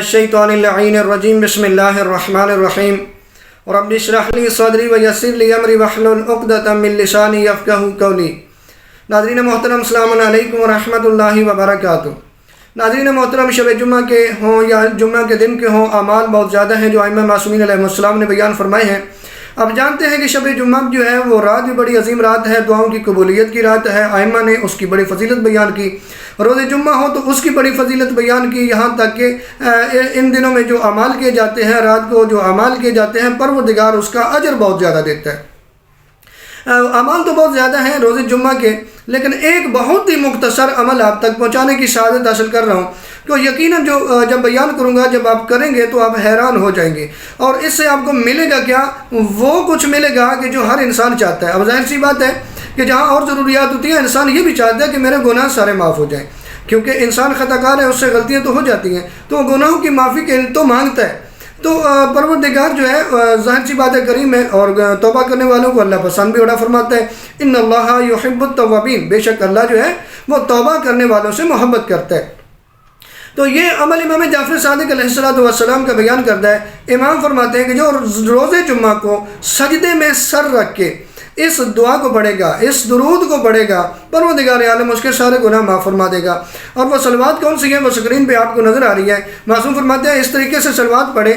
الشیطان اللعین الرجیم بسم اللہ الرحمن الرحیم رب اشرح لی صدری ویسر لی امری واحلل عقدۃ من لسانی یفقہوا قولی۔ ناظرین محترم السلام علیکم ورحمۃ اللہ وبرکاتہ۔ ناظرین محترم، شب جمعہ کے ہوں یا جمعہ کے دن کے ہوں، اعمال بہت زیادہ ہیں جو ائمہ معصومین علیہ السلام نے بیان فرمائے ہیں۔ اب جانتے ہیں کہ شب جمعہ جو ہے وہ رات بھی بڑی عظیم رات ہے، دعاؤں کی قبولیت کی رات ہے۔ ائمہ نے اس کی بڑی فضیلت بیان کی۔ روز جمعہ ہو تو اس کی بڑی فضیلت بیان کی، یہاں تک کہ ان دنوں میں جو اعمال کیے جاتے ہیں، رات کو جو اعمال کیے جاتے ہیں، پروردگار اس کا اجر بہت زیادہ دیتا ہے۔ اعمال تو بہت زیادہ ہیں روز جمعہ کے، لیکن ایک بہت ہی مختصر عمل آپ تک پہنچانے کی سعادت حاصل کر رہا ہوں کہ یقیناً جب بیان کروں گا، جب آپ کریں گے تو آپ حیران ہو جائیں گے، اور اس سے آپ کو ملے گا کیا؟ وہ کچھ ملے گا کہ جو ہر انسان چاہتا ہے۔ اب ظاہر سی بات ہے کہ جہاں اور ضروریات ہوتی ہیں، انسان یہ بھی چاہتا ہے کہ میرے گناہ سارے معاف ہو جائیں، کیونکہ انسان خطا کار ہے، اس سے غلطیاں تو ہو جاتی ہیں، تو وہ گناہوں کی معافی کے تو مانگتا ہے۔ تو پروردگار جو ہے ظاہر سی بات ہے کریم ہے، اور توبہ کرنے والوں کو اللہ پسند بھی بڑا فرماتا ہے۔ ان اللہ یحب التوابین، بے شک اللہ جو ہے وہ توبہ کرنے والوں سے محبت کرتا ہے۔ تو یہ عمل امام جعفر صادق علیہ السلام کا بیان کرتا ہے۔ امام فرماتے ہیں کہ جو روز جمعہ کو سجدے میں سر رکھ کے اس دعا کو پڑھے گا، اس درود کو پڑھے گا، پروردگار عالم اس کے سارے گناہ معاف فرما دے گا۔ اور وہ صلوات کون سی ہے؟ وہ اسکرین پہ آپ کو نظر آ رہی ہے۔ معصوم فرماتے ہیں اس طریقے سے صلوات پڑھے،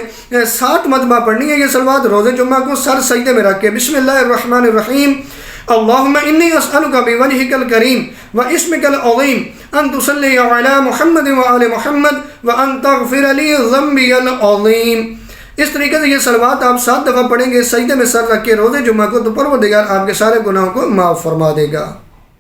60 مرتبہ پڑھنی ہے یہ صلوات روز جمعہ کو سر سجدے میں رکھ کے۔ بسم اللہ الرحمن الرحیم، اللہم انی اسألک بوجہک الکریم واسمک العظیم ان تصلی علی محمد وآل محمد وان تغفر لی ذنبی العظیم۔ اس طریقے سے یہ صلوات آپ 7 دفعہ پڑھیں گے سجدے میں سر رکھ کے روز جمعہ کو، تو پروردگار آپ کے سارے گناہوں کو معاف فرما دے گا۔